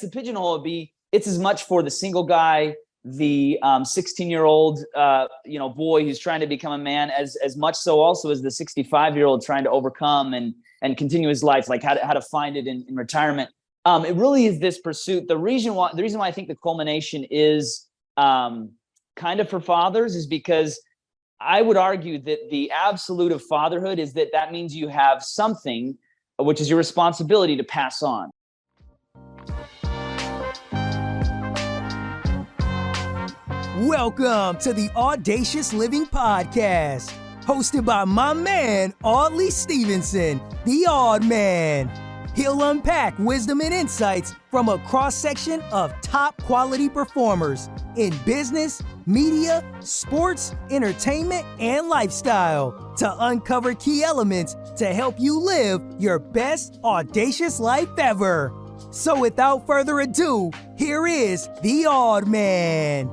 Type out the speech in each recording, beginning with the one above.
to pigeonhole it, be it's as much for the single guy, the 16-year-old boy who's trying to become a man, as much so also as the 65-year-old trying to overcome and continue his life, like how to find it in retirement. It really is this pursuit. The reason why I think the culmination is kind of for fathers is because I would argue that the absolute of fatherhood is that means you have something, which is your responsibility to pass on. Welcome to the Audacious Living Podcast, hosted by my man, Audley Stevenson, the Odd Man. He'll unpack wisdom and insights from a cross-section of top quality performers in business, media, sports, entertainment, and lifestyle to uncover key elements to help you live your best audacious life ever. So without further ado, here is the Odd Man.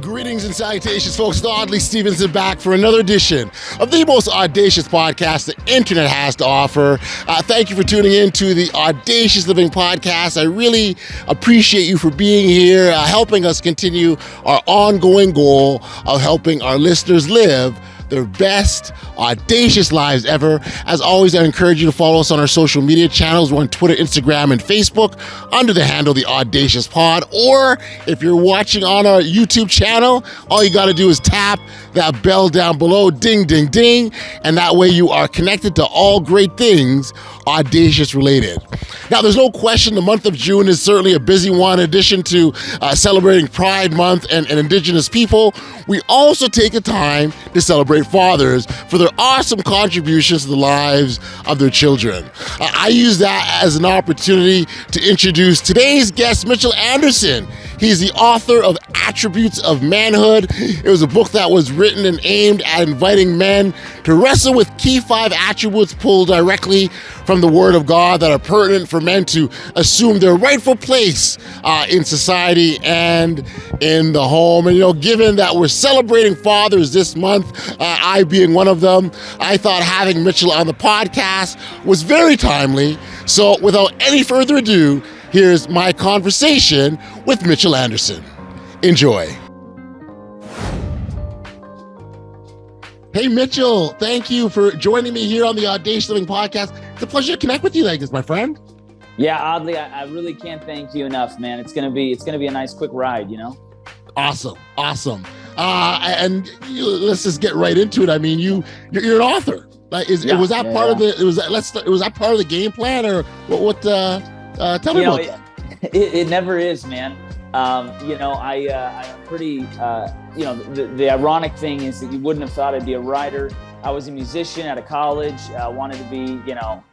Greetings and salutations, folks. It's Audley Stevenson back for another edition of the most audacious podcast the internet has to offer. Thank you for tuning in to the Audacious Living Podcast. I really appreciate you for being here, helping us continue our ongoing goal of helping our listeners live their best audacious lives ever. As always, I encourage you to follow us on our social media channels. We're on Twitter, Instagram, and Facebook under the handle The Audacious Pod. Or if you're watching on our YouTube channel, all you got to do is tap that bell down below, ding, ding, ding, and that way you are connected to all great things Audacious related. Now, there's no question the month of June is certainly a busy one. In addition to celebrating Pride Month and Indigenous people, we also take a time to celebrate fathers for their awesome contributions to the lives of their children. I use that as an opportunity to introduce today's guest, Mitchell Andersen. He's the author of Attributes of Manhood. It was a book that was written and aimed at inviting men to wrestle with key 5 attributes pulled directly from the Word of God that are pertinent for men to assume their rightful place in society and in the home. And, given that we're celebrating fathers this month, I being one of them, I thought having Mitchell on the podcast was very timely. So without any further ado, here's my conversation with Mitchell Andersen. Enjoy. Hey, Mitchell, thank you for joining me here on the Audacious Living Podcast. It's a pleasure to connect with you like this, my friend. Yeah, Oddly, I really can't thank you enough, man. It's gonna be a nice, quick ride, Awesome. And let's just get right into it. I mean, you're an author. Was that part of the game plan, or what? Tell me about that. It never is, man. I'm pretty. The ironic thing is that you wouldn't have thought I'd be a writer. I was a musician out of college. Wanted to be,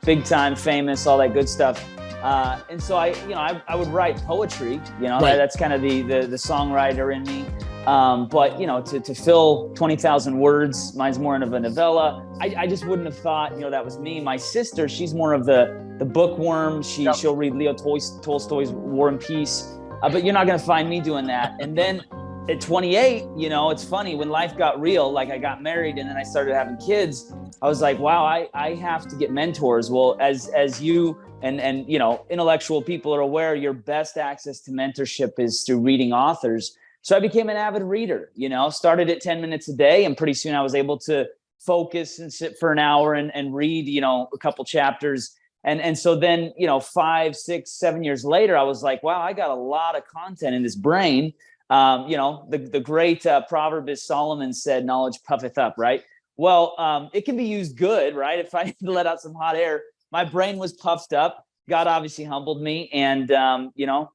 big time, famous, all that good stuff. And so I would write poetry. Right. That's kind of the songwriter in me. But to fill 20,000 words, mine's more of a novella. I just wouldn't have thought, that was me. My sister, she's more of the bookworm. She'll read Leo Tolstoy's War and Peace. But you're not going to find me doing that. And then at 28, it's funny, when life got real, like I got married and then I started having kids, I was like, wow, I have to get mentors. Well, as you and intellectual people are aware, your best access to mentorship is through reading authors. So I became an avid reader, started at 10 minutes a day, and pretty soon I was able to focus and sit for an hour and read, a couple chapters. And so then, 5, 6, 7 years later, I was like, wow, I got a lot of content in this brain. The great proverb is Solomon said, knowledge puffeth up, right? Well, it can be used good, right? If I need to let out some hot air, my brain was puffed up. God obviously humbled me, and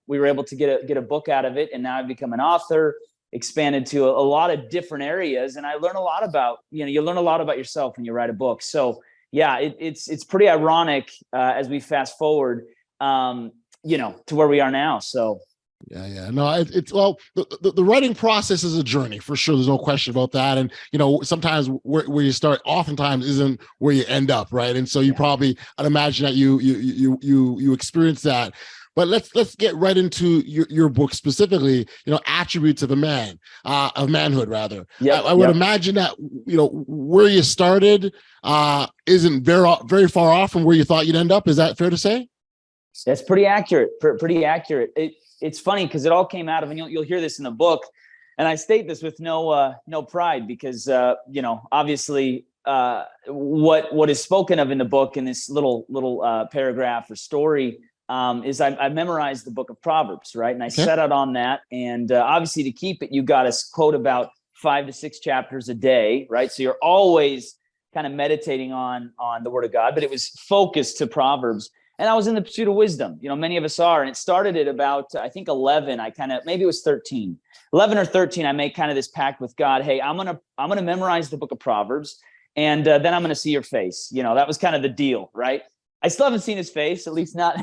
we were able to get a book out of it, and now I've become an author, expanded to a lot of different areas, and I learn a lot about you learn a lot about yourself when you write a book. So yeah, it's pretty ironic as we fast forward, to where we are now. So. Yeah. No, the writing process is a journey for sure. There's no question about that. And, sometimes where you start oftentimes isn't where you end up. Right. And so I'd imagine that you experience that. But let's get right into your book specifically, Attributes of a Man, of Manhood, rather. Yeah. I would imagine that, where you started isn't very far off from where you thought you'd end up. Is that fair to say? That's pretty accurate. Pretty accurate. It's funny because it all came out of, and you'll hear this in the book, and I state this with no pride because obviously what is spoken of in the book in this little paragraph or story is I memorized the book of Proverbs, right? And I set out on that, and obviously to keep it, you got to quote about 5 to 6 chapters a day, right? So you're always kind of meditating on the Word of God, but it was focused to Proverbs. And I was in the pursuit of wisdom. Many of us are. And it started at about, I think 11. Maybe it was 13. 11 or 13, I made kind of this pact with God. Hey, I'm gonna memorize the book of Proverbs, and then I'm gonna see your face. That was kind of the deal, right? I still haven't seen his face, at least not,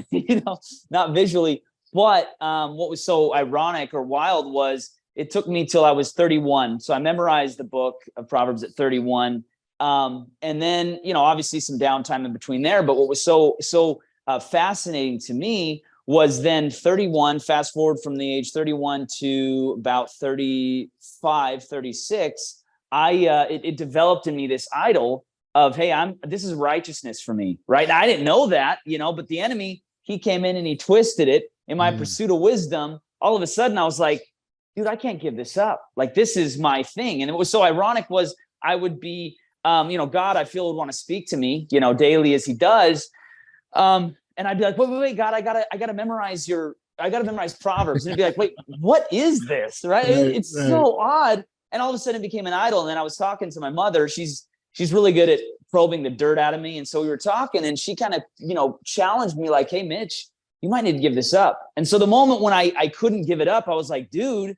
not visually. But what was so ironic or wild was it took me till I was 31. So I memorized the book of Proverbs at 31. And then, obviously some downtime in between there. But what was so fascinating to me was then 31, fast forward from the age 31 to about 35, 36, it developed in me this idol of, hey, this is righteousness for me, right? I didn't know that, but the enemy, he came in and he twisted it in my pursuit of wisdom. All of a sudden I was like, dude, I can't give this up. Like, this is my thing. And it was so ironic was I would be, God, I feel would want to speak to me, daily as he does. And I'd be like, wait, God, I gotta memorize Proverbs. And it'd be like, wait, what is this? Right? It's so odd. And all of a sudden it became an idol. And then I was talking to my mother. She's really good at probing the dirt out of me. And so we were talking, and she kind of, challenged me like, hey, Mitch, you might need to give this up. And so the moment when I couldn't give it up, I was like, dude,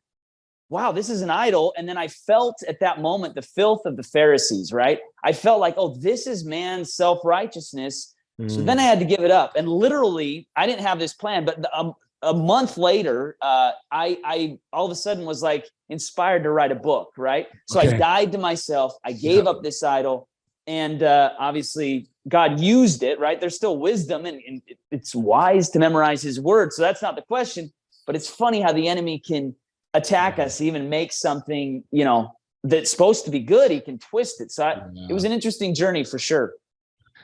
wow, this is an idol. And then I felt at that moment the filth of the Pharisees, right? I felt like, oh, this is man's self-righteousness. So then I had to give it up. And literally, I didn't have this plan, but a month later, I all of a sudden was like inspired to write a book, right? So I died to myself. I gave up this idol. And obviously, God used it, right? There's still wisdom, and it's wise to memorize his word. So that's not the question. But it's funny how the enemy can attack us, even make something, that's supposed to be good. He can twist it. So it was an interesting journey for sure.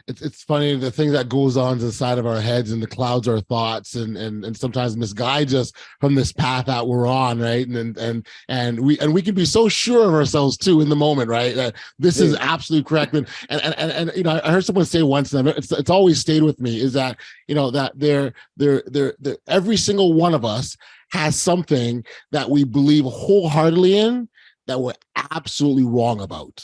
It's funny, the thing that goes on to the side of our heads and the clouds our thoughts and sometimes misguides us from this path that we're on, right? And we can be so sure of ourselves too in the moment, right? That this is absolutely correct. And I heard someone say once, and it's always stayed with me, is that that they're every single one of us has something that we believe wholeheartedly in that we're absolutely wrong about,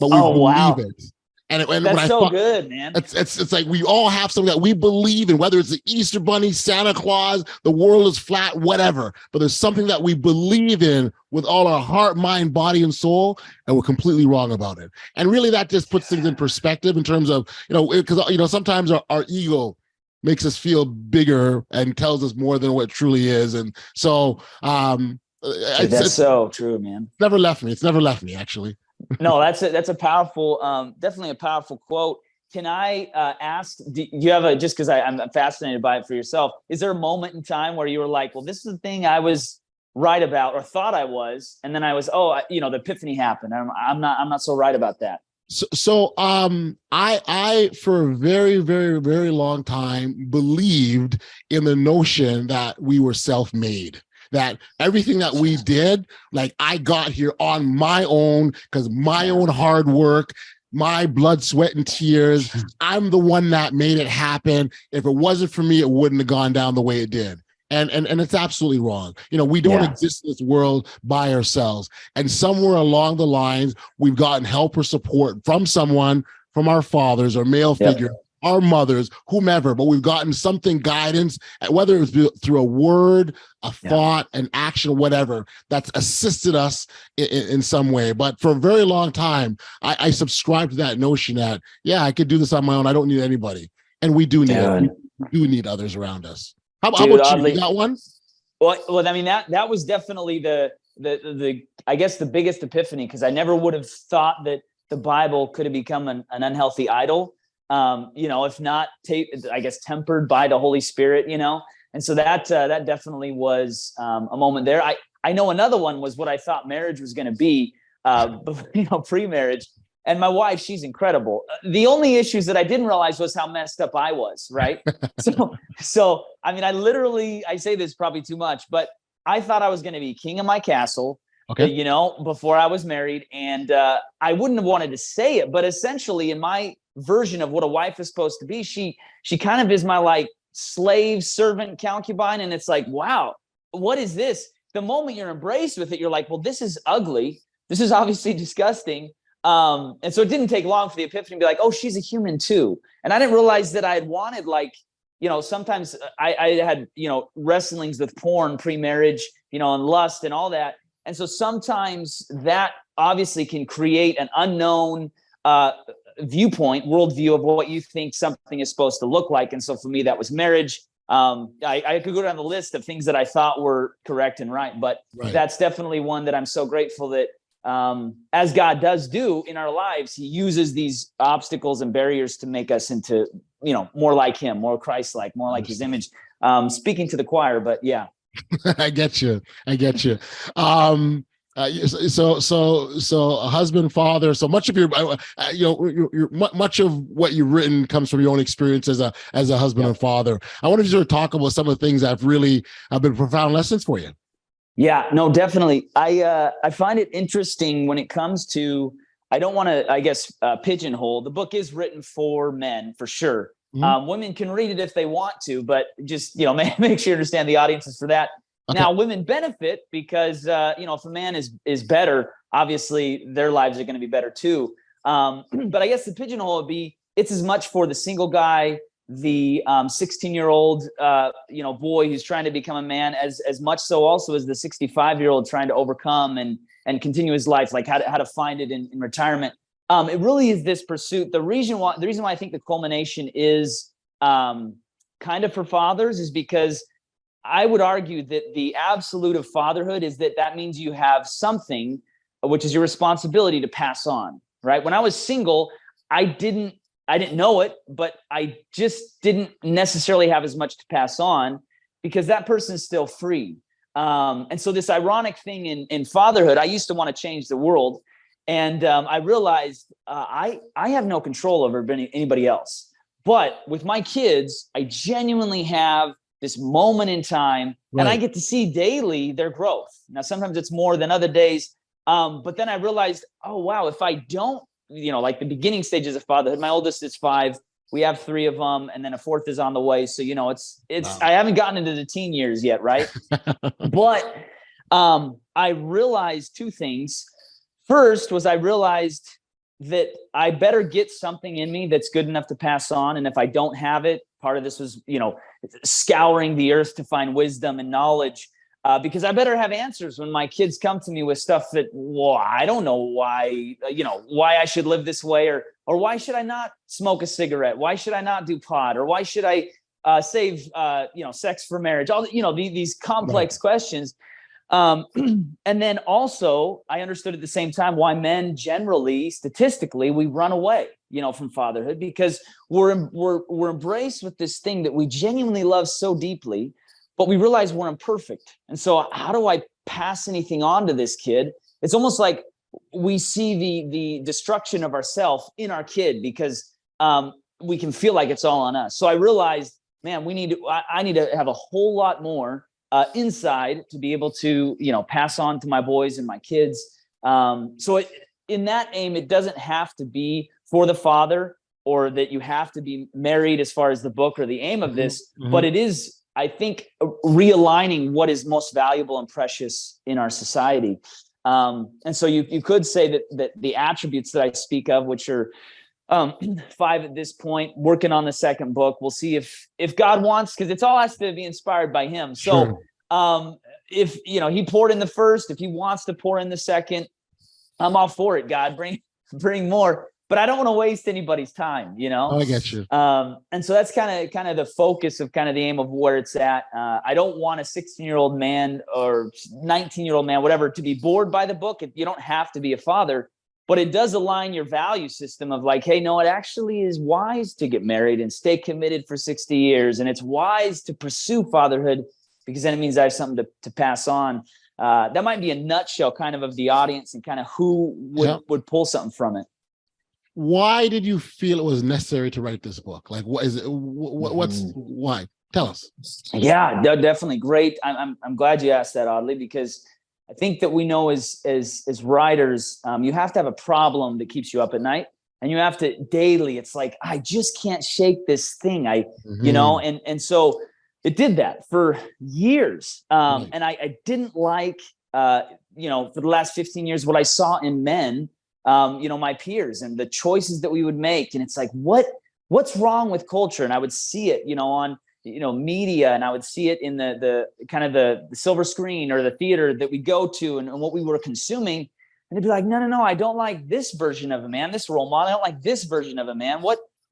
but we believe it. And that's so good, man. It's like we all have something that we believe in, whether it's the Easter Bunny, Santa Claus, the world is flat, whatever. But there's something that we believe in with all our heart, mind, body, and soul, and we're completely wrong about it. And really, that just puts things in perspective in terms of, because sometimes our ego makes us feel bigger and tells us more than what it truly is. And so that's so true, man. It's never left me. It's never left me, actually. No, that's a powerful, definitely a powerful quote. Can I ask, do you have just because I'm fascinated by it for yourself, is there a moment in time where you were like, well, this is the thing I was right about or thought I was, and then I was, the epiphany happened. I'm not so right about that. So I for a very, very, very long time believed in the notion that we were self-made. That everything that we did, like I got here on my own because my own hard work, my blood, sweat, and tears. I'm the one that made it happen. If it wasn't for me, it wouldn't have gone down the way it did. And it's absolutely wrong. We don't exist in this world by ourselves. And somewhere along the lines, we've gotten help or support from someone, from our fathers or male figure, our mothers, whomever, but we've gotten something guidance, whether it's through a word, a thought, an action, whatever, that's assisted us in some way. But for a very long time, I subscribed to that notion that, I could do this on my own. I don't need anybody. And we do need we do need others around us. How about you? You got one? Well, I mean, that was definitely the I guess the biggest epiphany, because I never would have thought that the Bible could have become an unhealthy idol. If not, I guess tempered by the Holy Spirit, and so that definitely was a moment there. I know another one was what I thought marriage was going to be, pre-marriage, And my wife, she's incredible. The only issues that I didn't realize was how messed up I was, right? So I mean, I say this probably too much, but I thought I was going to be king of my castle, Okay. before I was married. And I wouldn't have wanted to say it, but essentially in my version of what a wife is supposed to be, she kind of is my like slave, servant, concubine. And it's like, wow, what is this? The moment you're embraced with it, you're like, well, this is ugly. This is obviously disgusting. And so it didn't take long for the epiphany to be like, oh, she's a human too. And I didn't realize that I had wanted, like, sometimes I had, wrestlings with porn pre-marriage, and lust and all that. And so sometimes that obviously can create an unknown worldview of what you think something is supposed to look like. And so for me, that was marriage. I could go down the list of things that I thought were correct and right, but that's definitely one that I'm so grateful that as God does do in our lives, he uses these obstacles and barriers to make us into, more like him, more Christ-like, more like his image. Speaking to the choir, but yeah. I get you. So a husband, father. So much of much of what you've written comes from your own experience as a husband and father. I wanted to sort of talk about some of the things that have been profound lessons for you. Yeah, no, definitely. I find it interesting when it comes to, I don't want to, I guess, pigeonhole. The book is written for men, for sure. Mm-hmm. Women can read it if they want to, but just, make sure you understand the audience is for that. Okay. Now, women benefit because, if a man is better, obviously their lives are going to be better too. But I guess the pigeonhole would be, it's as much for the single guy, the 16-year-old boy who's trying to become a man, as much so also as the 65-year-old trying to overcome and continue his life, like how to find it in retirement. It really is this pursuit. The reason why I think the culmination is kind of for fathers is because I would argue that the absolute of fatherhood is that means you have something, which is your responsibility to pass on, right? When I was single, I didn't know it, but I just didn't necessarily have as much to pass on because that person is still free. And so this ironic thing in fatherhood, I used to want to change the world. And I realized I have no control over anybody else. But with my kids, I genuinely have this moment in time, right. And I get to see daily their growth. Now, sometimes it's more than other days. But then I realized, oh, wow, if I don't, like the beginning stages of fatherhood, my oldest is 5. We have 3 of them, and then a 4th is on the way. So, it's wow. I haven't gotten into the teen years yet, right? But I realized 2 things. First was I realized that I better get something in me that's good enough to pass on. And if I don't have it, part of this was, scouring the earth to find wisdom and knowledge. Because I better have answers when my kids come to me with stuff that, well, I don't know why, why I should live this way, or why should I not smoke a cigarette? Why should I not do pot? Or why should I save, sex for marriage? All these complex right. questions. And then also I understood at the same time why men generally, statistically, we run away, from fatherhood, because we're embraced with this thing that we genuinely love so deeply, but we realize we're imperfect. And so how do I pass anything on to this kid? It's almost like we see the destruction of ourselves in our kid because we can feel like it's all on us. So I realized, man, I need to have a whole lot more inside to be able to, pass on to my boys and my kids. So in that aim, it doesn't have to be for the father or that you have to be married as far as the book or the aim of this, mm-hmm. but it is, I think, realigning what is most valuable and precious in our society. And so you could say that the attributes that I speak of, which are 5 at this point, working on the 2nd book, we'll see if God wants, because it's all has to be inspired by him. So sure. If he poured in the 1st, if he wants to pour in the 2nd, I'm all for it. God, bring more. But I don't want to waste anybody's time, Oh, I get you. And so that's kind of the focus of kind of the aim of where it's at. I don't want a 16-year-old man or 19-year-old man, whatever, to be bored by the book. You don't have to be a father, but it does align your value system of like, hey, no, it actually is wise to get married and stay committed for 60 years. And it's wise to pursue fatherhood because then it means I have something to pass on. That might be a nutshell kind of the audience and kind of who would pull something from it. why did you feel it was necessary to write this book? Like, what is it? Why? Tell us. Yeah, definitely great. I'm glad you asked that, Audley, because I think that we know as writers, you have to have a problem that keeps you up at night, and you have to daily. It's like, I just can't shake this thing. And so it did that for years. And I didn't like, for the last 15 years, what I saw in men, my peers and the choices that we would make. And it's like, what's wrong with culture? And I would see it, on media, and I would see it in the kind of the silver screen or the theater that we go to, and what we were consuming. And it'd be like, no, I don't like this version of a man, this role model. I don't like this version of a man.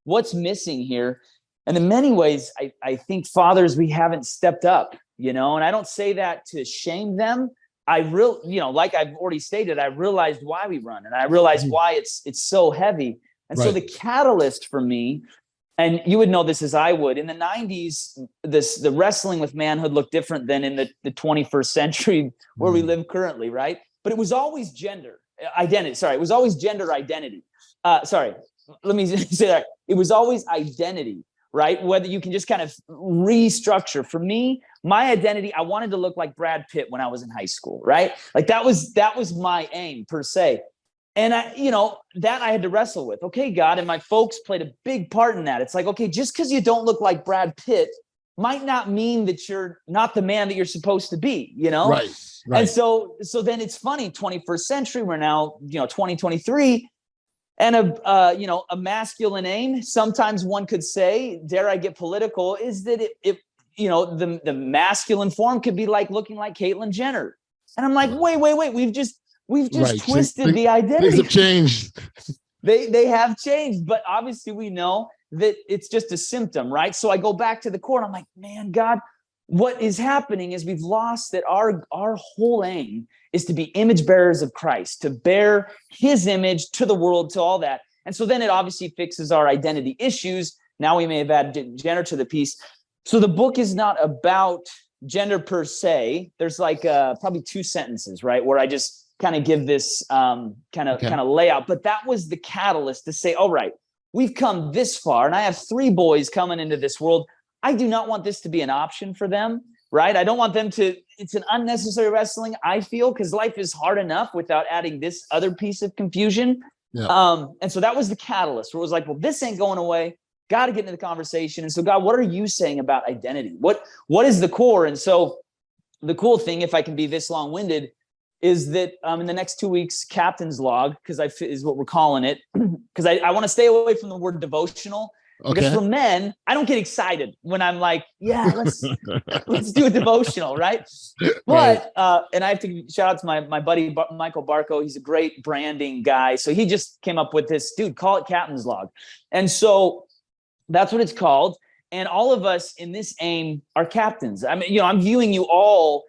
What's missing here? And in many ways, I think fathers, we haven't stepped up, and I don't say that to shame them. Like I've already stated, I realized why we run, and I realized why it's so heavy. And so the catalyst for me, and you would know this as I would, in the 90s, the wrestling with manhood looked different than in the 21st century where we live currently, right? But it was always gender identity. It was always gender identity. Let me say that. It was always identity, right? Whether you can just kind of restructure. For me, my identity, I wanted to look like Brad Pitt when I was in high school, right? Like that was my aim per se. And that I had to wrestle with. Okay, God, and my folks played a big part in that. It's like, okay, just because you don't look like Brad Pitt might not mean that you're not the man that you're supposed to be, Right. And so then it's funny, 21st century, we're now, 2023, and a masculine aim, sometimes one could say, dare I get political, is that the masculine form could be like looking like Caitlyn Jenner. And I'm like, wait, we've just twisted the identity. Things have changed. They have changed, but obviously we know that it's just a symptom, right? So I go back to the core and I'm like, man, God, what is happening is we've lost that our whole aim is to be image bearers of Christ, to bear his image to the world, to all that. And so then it obviously fixes our identity issues. Now we may have added gender to the piece. So the book is not about gender per se. There's like probably 2 sentences, right, where I just kind of give this kind of layout. But that was the catalyst to say, all right, we've come this far, and I have 3 boys coming into this world. I do not want this to be an option for them, right? I don't want them it's an unnecessary wrestling, I feel, because life is hard enough without adding this other piece of confusion. Yeah. And so that was the catalyst, where it was like, well, this ain't going away. Got to get into the conversation. And so, God, what are you saying about identity? What is the core? And so the cool thing, if I can be this long-winded, is that in the next 2 weeks, Captain's Log, is what we're calling it, because I want to stay away from the word devotional. Okay. Because for men, I don't get excited when I'm like, yeah, let's do a devotional, right? But and I have to shout out to my buddy Michael Barco. He's a great branding guy, so he just came up with this, dude, call it Captain's Log, and so that's what it's called. And all of us in this aim are captains. I mean, I'm viewing you all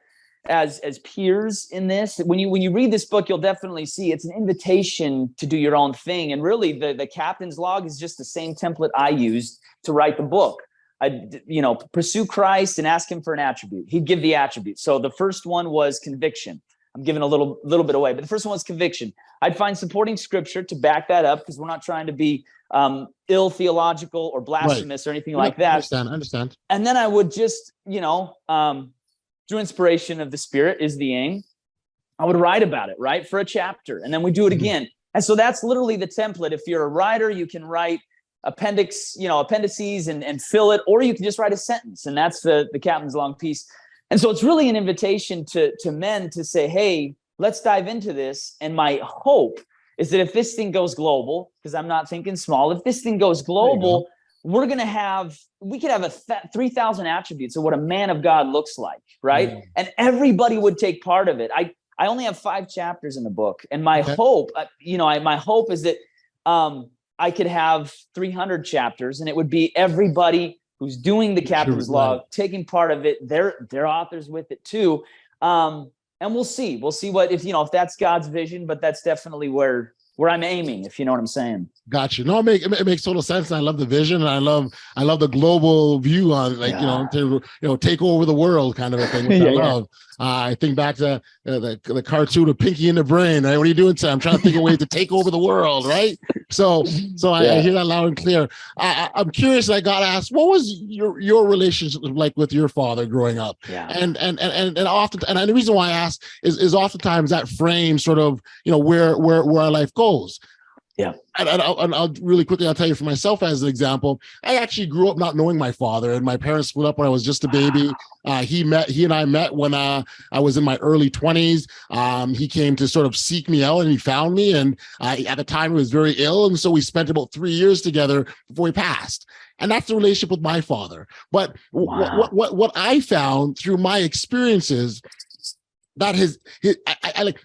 as peers in this. When you read this book, you'll definitely see it's an invitation to do your own thing. And really the Captain's Log is just the same template I used to write the book. I pursue Christ and ask him for an attribute. He'd give the attribute. So the first one was conviction. I'm giving a little bit away, but the first one was conviction. I'd find supporting scripture to back that up, because we're not trying to be ill theological or blasphemous or anything like that. I understand. And then I would just, through inspiration of the Spirit is the aim, I would write about it, right, for a chapter, and then we do it again. And so that's literally the template. If you're a writer, you can write appendices and fill it, or you can just write a sentence, and that's the Captain's Log piece. And so it's really an invitation to men to say, hey, let's dive into this. And my hope is that if this thing goes global, because I'm not thinking small, if this thing goes global, we could have 3,000 attributes of what a man of God looks like, right? Yeah. And everybody would take part of it. I only have 5 chapters in the book, and my hope, my hope is that I could have 300 chapters, and it would be everybody who's doing the Captain's Log, taking part of it. They're authors with it too, and we'll see what if that's God's vision, but that's definitely where I'm aiming, if you know what I'm saying. Gotcha. No, it makes total sense. I love the vision, and I love the global view on, to take over the world kind of a thing, which I love. I think back to the cartoon of Pinky and the Brain, right? What are you doing, Sam? I'm trying to think of ways to take over the world, right? So I hear that loud and clear. I'm curious. I got asked, what was your relationship like with your father growing up? Yeah. And often, and the reason why I ask is oftentimes that frames sort of, where our life goes. Yeah. And I'll really quickly, I'll tell you for myself as an example, I actually grew up not knowing my father, and my parents split up when I was just a baby. He and I met when I was in my early 20s. He came to sort of seek me out, and he found me. And at the time, he was very ill. And so we spent about 3 years together before he passed. And that's the relationship with my father. But what I found through my experiences, that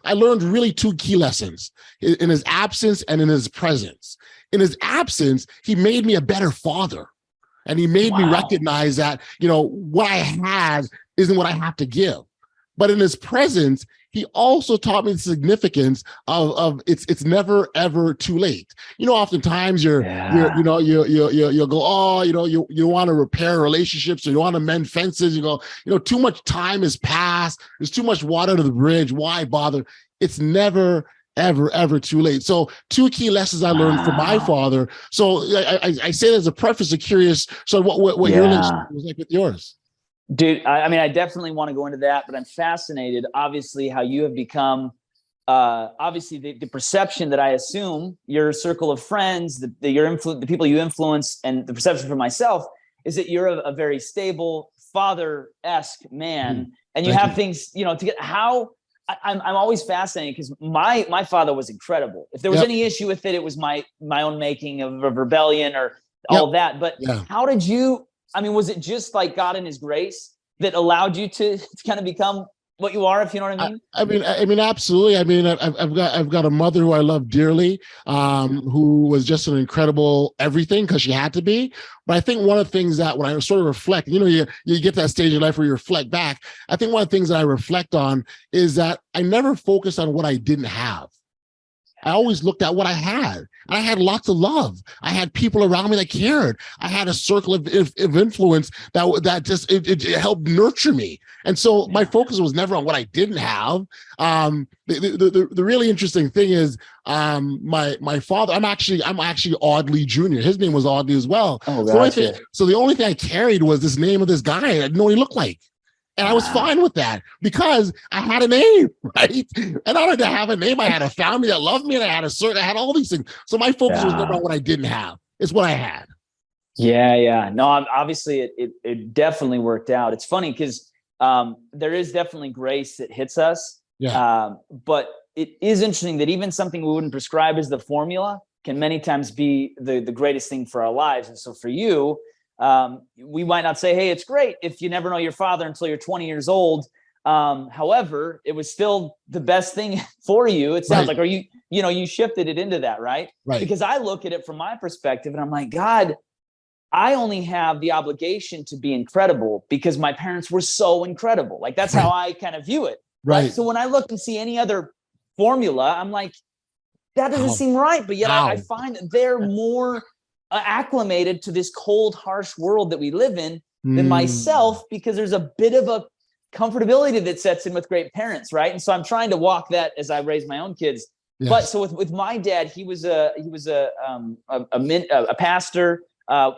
I learned really 2 key lessons in his absence and in his presence. In his absence, he made me a better father. And he made me recognize that, what I had isn't what I have to give. But in his presence, he also taught me the significance of it's never ever too late. Oftentimes you'll go, you want to repair relationships, or you want to mend fences. You go, too much time has passed. There's too much water under the bridge. Why bother? It's never ever too late. So 2 key lessons I learned from my father. So I say that as a preface. I'm curious. So what your relationship was like with yours? Dude, I definitely want to go into that, but I'm fascinated, obviously, how you have become, obviously, the perception that I assume your circle of friends, the people you influence, and the perception for myself is that you're a very stable, father-esque man, and you have things, to get how. I'm always fascinated because my father was incredible. If there was any issue with it, it was my own making of rebellion or all of that. But how did you? Was it just like God in His grace that allowed you to kind of become what you are, if you know what I mean? I mean, absolutely. I've got a mother who I love dearly, who was just an incredible everything because she had to be. But I think one of the things that when I sort of reflect, you get to that stage in life where you reflect back. I think one of the things that I reflect on is that I never focused on what I didn't have. I always looked at what I had. I had lots of love. I had people around me that cared. I had a circle of influence that just it helped nurture me. And so my focus was never on what I didn't have. The really interesting thing is my father. I'm actually Audley Jr. His name was Audley as well. Oh, gotcha. So the only thing I carried was this name of this guy I didn't know what he looked like. And I was fine with that because I had a name, right? And not only did I have a name, I had a family that loved me, and I had all these things. So my focus was never on what I didn't have. It's what I had. Yeah. No, obviously it definitely worked out. It's funny because there is definitely grace that hits us. But it is interesting that even something we wouldn't prescribe as the formula can many times be the greatest thing for our lives. And so for you, we might not say, hey, it's great if you never know your father until you're 20 years old. However, it was still the best thing for you. It sounds like, or you shifted it into that, right? Because I look at it from my perspective and I'm like, God, I only have the obligation to be incredible because my parents were so incredible. Like that's how I kind of view it. Right. So when I look and see any other formula, I'm like, that doesn't seem right. But yet I find that they're more acclimated to this cold, harsh world that we live in than myself, because there's a bit of a comfortability that sets in with great parents, right? And so I'm trying to walk that as I raise my own kids. Yes. But so with my dad, he was a pastor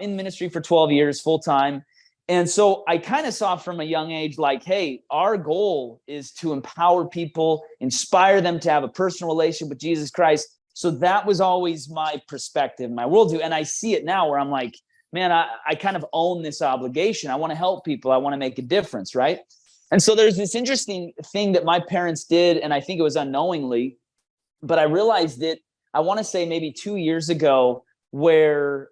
in ministry for 12 years, full time. And so I kind of saw from a young age, like, hey, our goal is to empower people, inspire them to have a personal relationship with Jesus Christ. So that was always my perspective, my worldview. And I see it now where I'm like, man, I kind of own this obligation. I want to help people. I want to make a difference, right? And so there's this interesting thing that my parents did, and I think it was unknowingly, but I realized it, I want to say maybe 2 years ago, where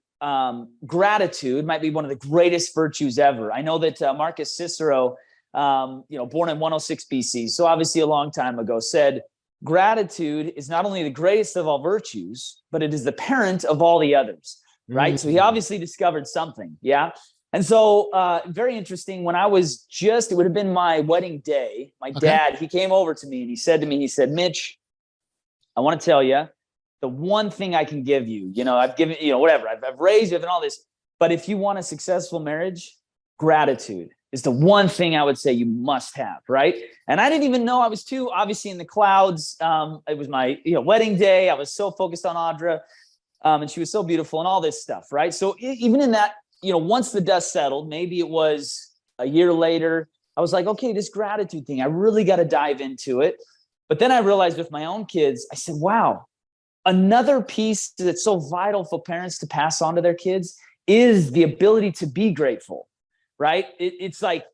gratitude might be one of the greatest virtues ever. I know that Marcus Cicero, born in 106 BC, so obviously a long time ago, said, gratitude is not only the greatest of all virtues, but it is the parent of all the others, right? So he obviously discovered something, yeah? And so very interesting, when I was it would have been my wedding day, my dad, he came over to me and he said, Mitch, I want to tell you, the one thing I can give you, I've given, whatever, I've raised you and all this, but if you want a successful marriage, gratitude is the one thing I would say you must have, right? And I didn't even know, I was too obviously in the clouds. It was my wedding day. I was so focused on Audra. And she was so beautiful and all this stuff, right? So even in that, once the dust settled, maybe it was a year later, I was like, okay, this gratitude thing, I really got to dive into it. But then I realized with my own kids, I said, wow, another piece that's so vital for parents to pass on to their kids is the ability to be grateful, right? It's like,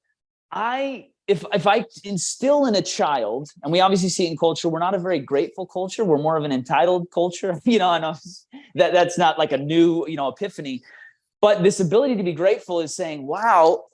if I instill in a child, and we obviously see it in culture, we're not a very grateful culture. We're more of an entitled culture. I know that's not like a new, epiphany, but this ability to be grateful is saying, wow,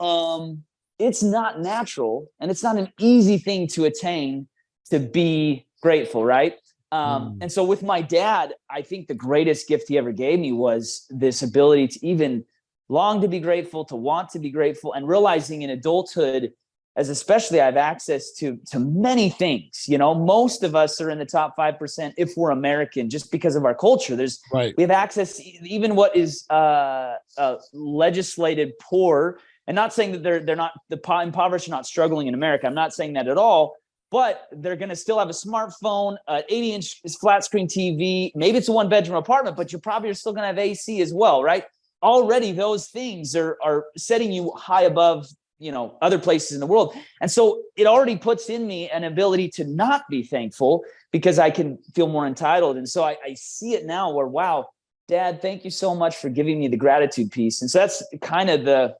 it's not natural and it's not an easy thing to attain to be grateful, right? And so with my dad, I think the greatest gift he ever gave me was this ability to even long to be grateful, to want to be grateful, and realizing in adulthood, as especially I have access to many things. Most of us are in the top 5% if we're American, just because of our culture. We have access to even what is legislated poor, and not saying that they're not, the impoverished are not struggling in America. I'm not saying that at all, but they're going to still have a smartphone, an 80-inch flat screen TV. Maybe it's a 1-bedroom apartment, but you're probably still going to have AC as well, right? Already those things are setting you high above other places in the world. And so it already puts in me an ability to not be thankful because I can feel more entitled. And so I see it now where, wow, Dad, thank you so much for giving me the gratitude piece. And so that's kind of the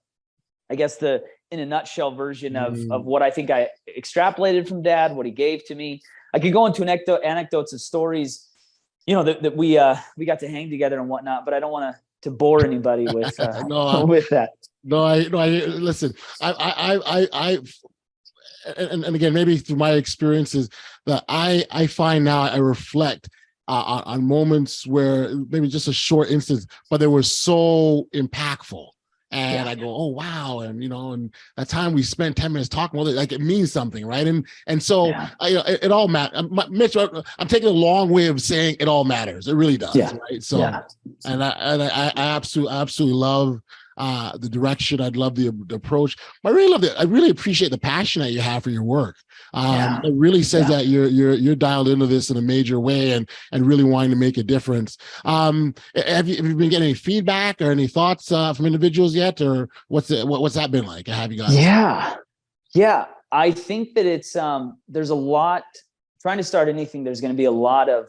in a nutshell version of what I think I extrapolated from Dad, what he gave to me. I could go into anecdotes of stories, that we got to hang together and whatnot, but I don't want to bore anybody with with that. I listen. And again, maybe through my experiences, that I find now I reflect on moments where maybe just a short instance, but they were so impactful. And I go, oh wow, and that time we spent 10 minutes talking about it, like it means something, right? And so it all matters. Mitch, I'm taking a long way of saying it all matters. It really does, right? So, and I absolutely love the direction. I'd love the approach. I really love it. I really appreciate the passion that you have for your work. It really says that you're dialed into this in a major way and really wanting to make a difference. Have you been getting any feedback or any thoughts from individuals yet, or what's that been like? Have you guys? Yeah. I think that it's there's a lot. Trying to start anything, there's going to be a lot of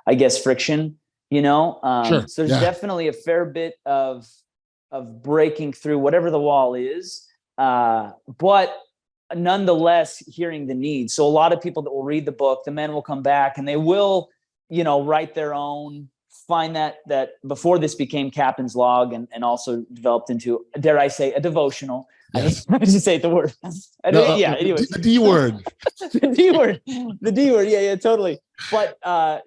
I guess friction. So there's definitely a fair bit of breaking through whatever the wall is, but nonetheless hearing the needs. So a lot of people that will read the book, the men will come back and they will, write their own, find that before this became Captain's Log and also developed into, dare I say, a devotional. Yes. I just say the word. Anyways. The D word. The D word. Yeah, totally. But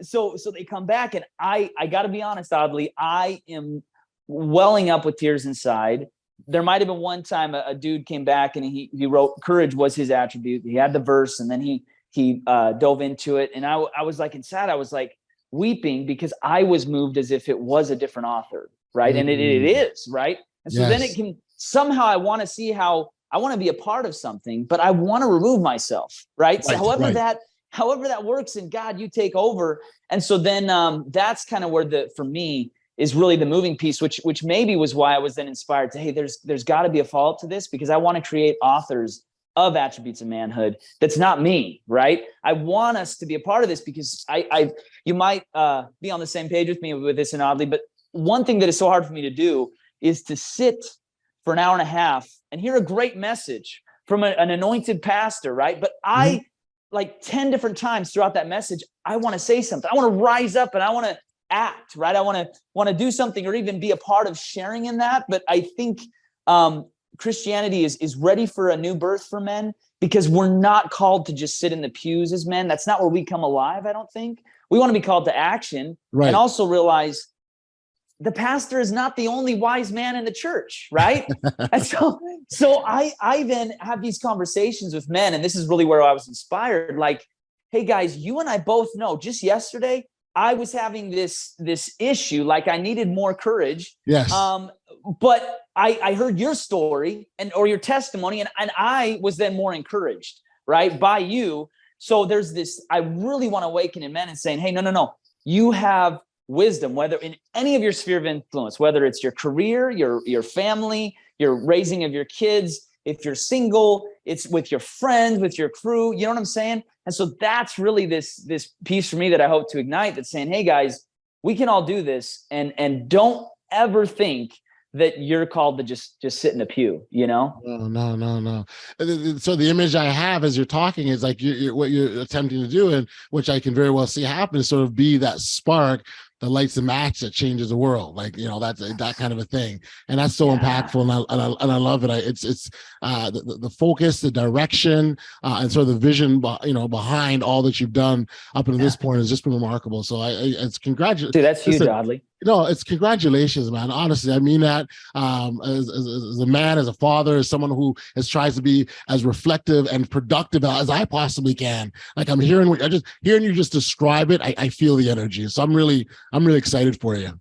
so they come back and I got to be honest, Audley, I am welling up with tears inside. There might have been one time a dude came back and he wrote courage was his attribute. He had the verse and then he dove into it. And I was like inside, I was like weeping because I was moved as if it was a different author. Right. And it is. Right. And so then it can somehow I want to see how I want to be a part of something, but I want to remove myself. Right. So however that works, and God, you take over. And so then that's kind of where for me is really the moving piece, which maybe was why I was then inspired to, hey, there's got to be a follow-up to this, because I want to create authors of attributes of manhood. That's not me, right? I want us to be a part of this because you might be on the same page with me with this and Oddly, but one thing that is so hard for me to do is to sit for an hour and a half and hear a great message from an anointed pastor, right? But I like 10 different times throughout that message, I want to say something. I want to rise up and I want to act, right? I want to do something or even be a part of sharing in that. But I think Christianity is ready for a new birth for men, because we're not called to just sit in the pews as men. That's not where we come alive, I don't think. We want to be called to action, and also realize the pastor is not the only wise man in the church, right? And so I then have these conversations with men, and this is really where I was inspired. Like, hey guys, you and I both know just yesterday, I was having this issue, like I needed more courage. Yes. But I heard your story or your testimony, and I was then more encouraged, right, by you. So there's this, I really want to awaken in men and saying, hey, no. You have wisdom, whether in any of your sphere of influence, whether it's your career, your family, your raising of your kids, if you're single, it's with your friends, with your crew, you know what I'm saying? And so that's really this piece for me that I hope to ignite, that's saying, hey guys, we can all do this, and don't ever think that you're called to just sit in a pew, you know? No. So the image I have as you're talking is like what you're attempting to do, and which I can very well see happen, is sort of be that spark that lights the match that changes the world. Like, that's that kind of a thing. And that's so impactful. And I love it. It's the focus, the direction, and sort of the vision, behind all that you've done up until this point has just been remarkable. So it's congratulations. Dude, that's huge, Audley. No, it's congratulations, man. Honestly, I mean that as a man, as a father, as someone who tries to be as reflective and productive as I possibly can. Like I'm hearing you just describe it. I feel the energy. So I'm really excited for you.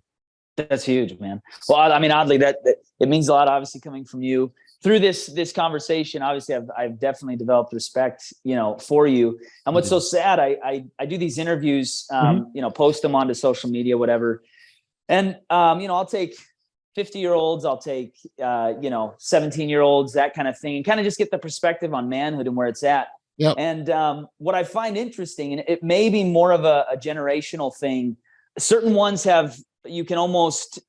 That's huge, man. Well, I mean, oddly, that it means a lot, obviously, coming from you through this conversation. Obviously, I've definitely developed respect, for you. And what's so sad, I do these interviews, post them onto social media, whatever. And, I'll take 50-year-olds, I'll take, 17-year-olds, that kind of thing, and kind of just get the perspective on manhood and where it's at. Yep. And what I find interesting, and it may be more of a generational thing, certain ones you can almost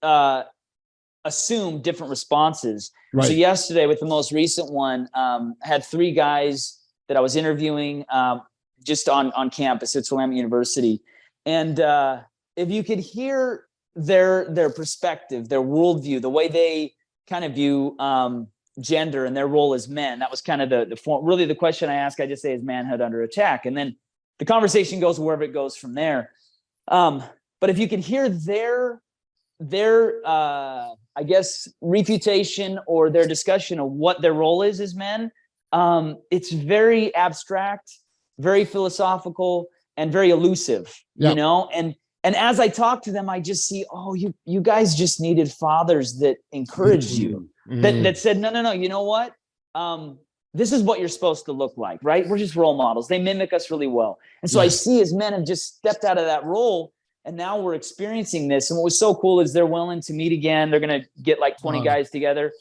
assume different responses. Right. So yesterday with the most recent one, I had 3 guys that I was interviewing just on campus at Willamette University. And if you could hear their perspective, their worldview, the way they kind of view gender and their role as men, that was kind of the form. Really, the question I ask, I just say, is manhood under attack? And then the conversation goes wherever it goes from there. But if you can hear their I guess refutation or their discussion of what their role is as men, it's very abstract, very philosophical, and very elusive. Yep. And as I talk to them, I just see, you guys just needed fathers that encouraged you, that said, no, you know what? This is what you're supposed to look like, right? We're just role models. They mimic us really well. And so I see as men have just stepped out of that role, and now we're experiencing this. And what was so cool is they're willing to meet again. They're going to get like 20 guys together.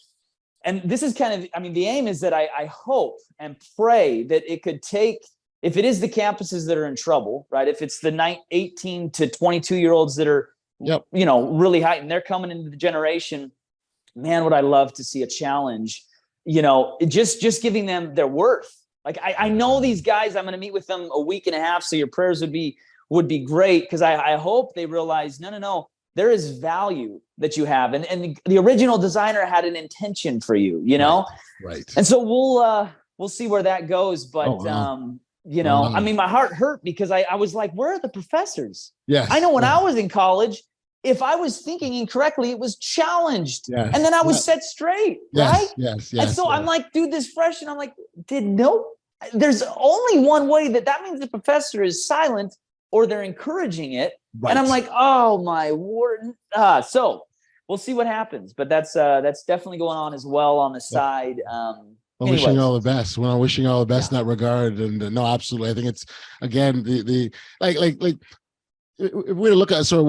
And this is kind of, the aim is that I hope and pray that it could take, if it is the campuses that are in trouble, right? If it's the 18 to 22-year-olds that are, really heightened, they're coming into the generation, man, would I love to see a challenge, just giving them their worth. Like, I know these guys, I'm going to meet with them a week and a half. So your prayers would be great. Cause I hope they realize, no, there is value that you have. And the original designer had an intention for you, Right. And so we'll see where that goes. But, my heart hurt because I was like, where are the professors? Yes. I know when I was in college, if I was thinking incorrectly, it was challenged. Yes. And then I was set straight. Right. Yes. And so I'm like, dude, this fresh. And I'm like, there's only one way that means the professor is silent or they're encouraging it. Right. And I'm like, oh my word. So we'll see what happens, but that's definitely going on as well on the side. Wishing you all the best. Well, wishing you all the best in that regard. And no, absolutely. I think it's, again, if we're to look at sort of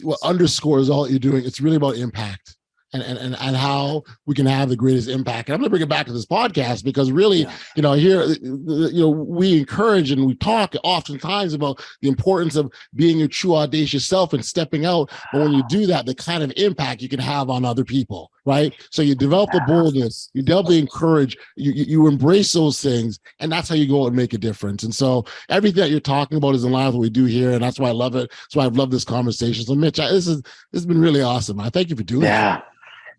what underscores all that you're doing, it's really about impact and how we can have the greatest impact. And I'm going to bring it back to this podcast because really, here, we encourage and we talk oftentimes about the importance of being your true audacious self and stepping out. But when you do that, the kind of impact you can have on other people, right? So you develop the boldness, you develop the courage, you embrace those things, and that's how you go and make a difference. And so everything that you're talking about is in line with what we do here, and that's why I love it. That's why I've loved this conversation. So Mitch, this has been really awesome. I thank you for doing that.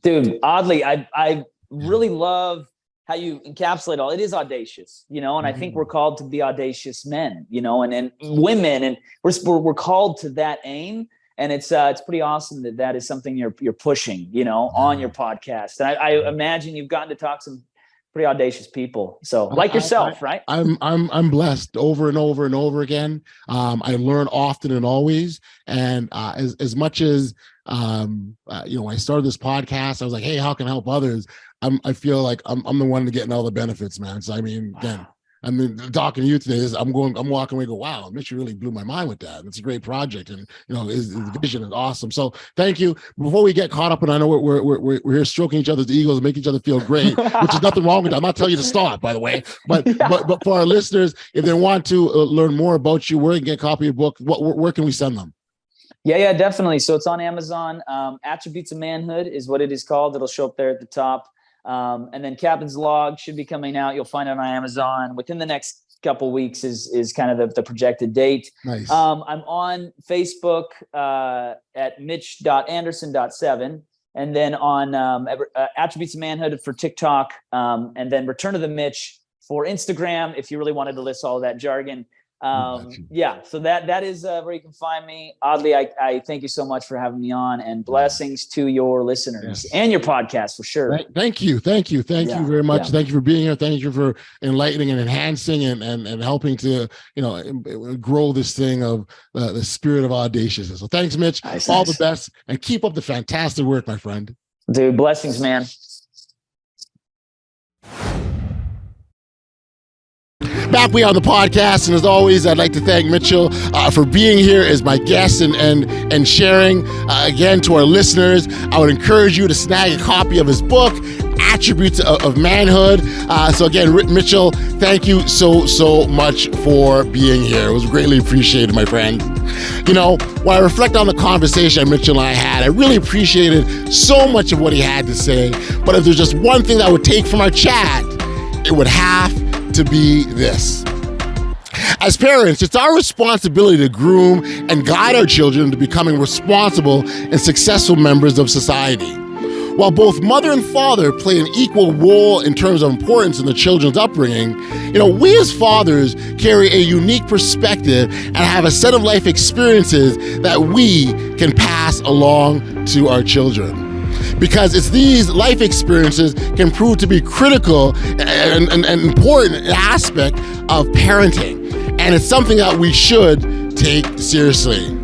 Dude, oddly, I really love how you encapsulate all. It is audacious, and I think we're called to be audacious men, and women, and we're called to that aim. And it's pretty awesome that is something you're pushing, on your podcast. And I imagine you've gotten to talk to some pretty audacious people. So like yourself, right? I'm blessed over and over and over again. I learn often and always. And as much as when I started this podcast, I was like, hey, how can I help others? I feel like I'm the one to getting all the benefits, man. So again, I mean, talking to you today, I'm walking away, go, wow, Mitch really blew my mind with that. It's a great project, and his vision is awesome. So thank you. Before we get caught up, and I know we're here stroking each other's egos and making each other feel great, which is nothing wrong with that. I'm not telling you to stop, by the way. But but for our listeners, if they want to learn more about you, where they can get a copy of your book, where can we send them? Yeah, definitely. So it's on Amazon. Attributes of Manhood is what it is called. It'll show up there at the top. And then Captain's Log should be coming out. You'll find it on Amazon within the next couple weeks is kind of the projected date. Nice. I'm on Facebook at mitch.andersen.7, and then on Attributes of Manhood for TikTok, and then Return of the Mitch for Instagram, if you really wanted to list all of that jargon. So that is where you can find me. Audley, I thank you so much for having me on, and blessings to your listeners and your podcast for sure. Thank you very much. Thank you for being here. Thank you for enlightening and enhancing and helping to grow this thing of the spirit of audaciousness. So thanks, Mitch. All the best, and keep up the fantastic work, my friend. Dude, blessings, man. Back we on the podcast, and as always, I'd like to thank Mitchell for being here as my guest and sharing. Again, to our listeners, I would encourage you to snag a copy of his book, Attributes of Manhood. So again, Mitchell, thank you so much for being here. It was greatly appreciated, my friend. When I reflect on the conversation Mitchell and I had, I really appreciated so much of what he had to say. But if there's just one thing that I would take from our chat, it would have to be this. As parents, it's our responsibility to groom and guide our children into becoming responsible and successful members of society. While both mother and father play an equal role in terms of importance in the children's upbringing, we as fathers carry a unique perspective and have a set of life experiences that we can pass along to our children. Because it's these life experiences can prove to be critical and important aspect of parenting. And it's something that we should take seriously.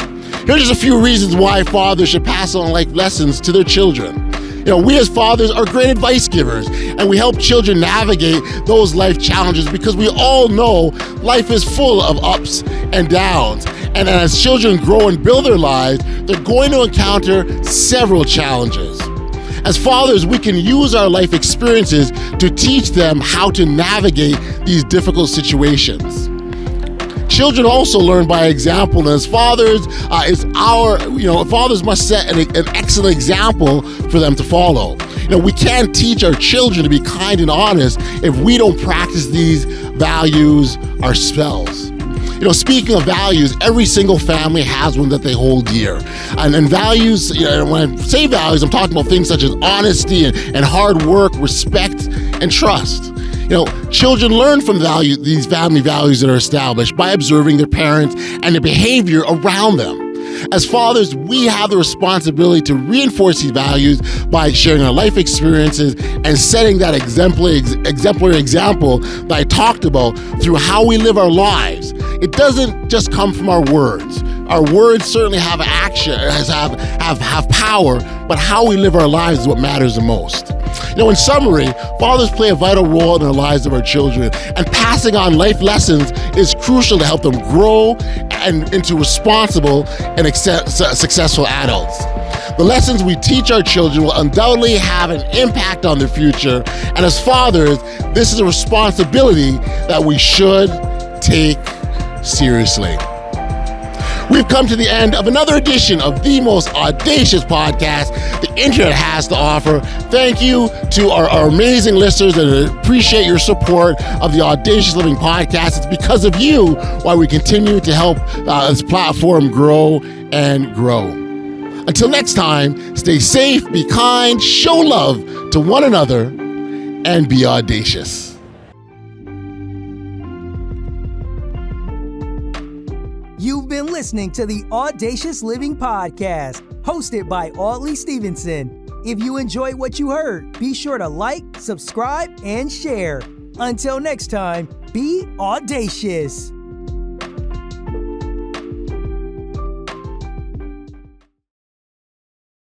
Here's just a few reasons why fathers should pass on life lessons to their children. We as fathers are great advice givers, and we help children navigate those life challenges because we all know life is full of ups and downs. And as children grow and build their lives, they're going to encounter several challenges. As fathers, we can use our life experiences to teach them how to navigate these difficult situations. Children also learn by example, and as fathers, fathers must set an excellent example for them to follow. We can't teach our children to be kind and honest if we don't practice these values ourselves. Speaking of values, every single family has one that they hold dear. And values, when I say values, I'm talking about things such as honesty and hard work, respect, and trust. Children learn from these family values that are established by observing their parents and the behavior around them. As fathers, we have the responsibility to reinforce these values by sharing our life experiences and setting that exemplary example that I talked about through how we live our lives. It doesn't just come from our words. Our words certainly have action, have power, but how we live our lives is what matters the most. In summary, fathers play a vital role in the lives of our children, and passing on life lessons is crucial to help them grow and into responsible and successful adults. The lessons we teach our children will undoubtedly have an impact on their future, and as fathers, this is a responsibility that we should take seriously. We've come to the end of another edition of the most audacious podcast the internet has to offer. Thank you to our amazing listeners, and I appreciate your support of the Audacious Living Podcast. It's because of you why we continue to help this platform grow and grow. Until next time, stay safe, be kind, show love to one another, and be audacious. You've been listening to the Audacious Living Podcast, hosted by Audacious Stevenson. If you enjoyed what you heard, be sure to like, subscribe, and share. Until next time, be audacious.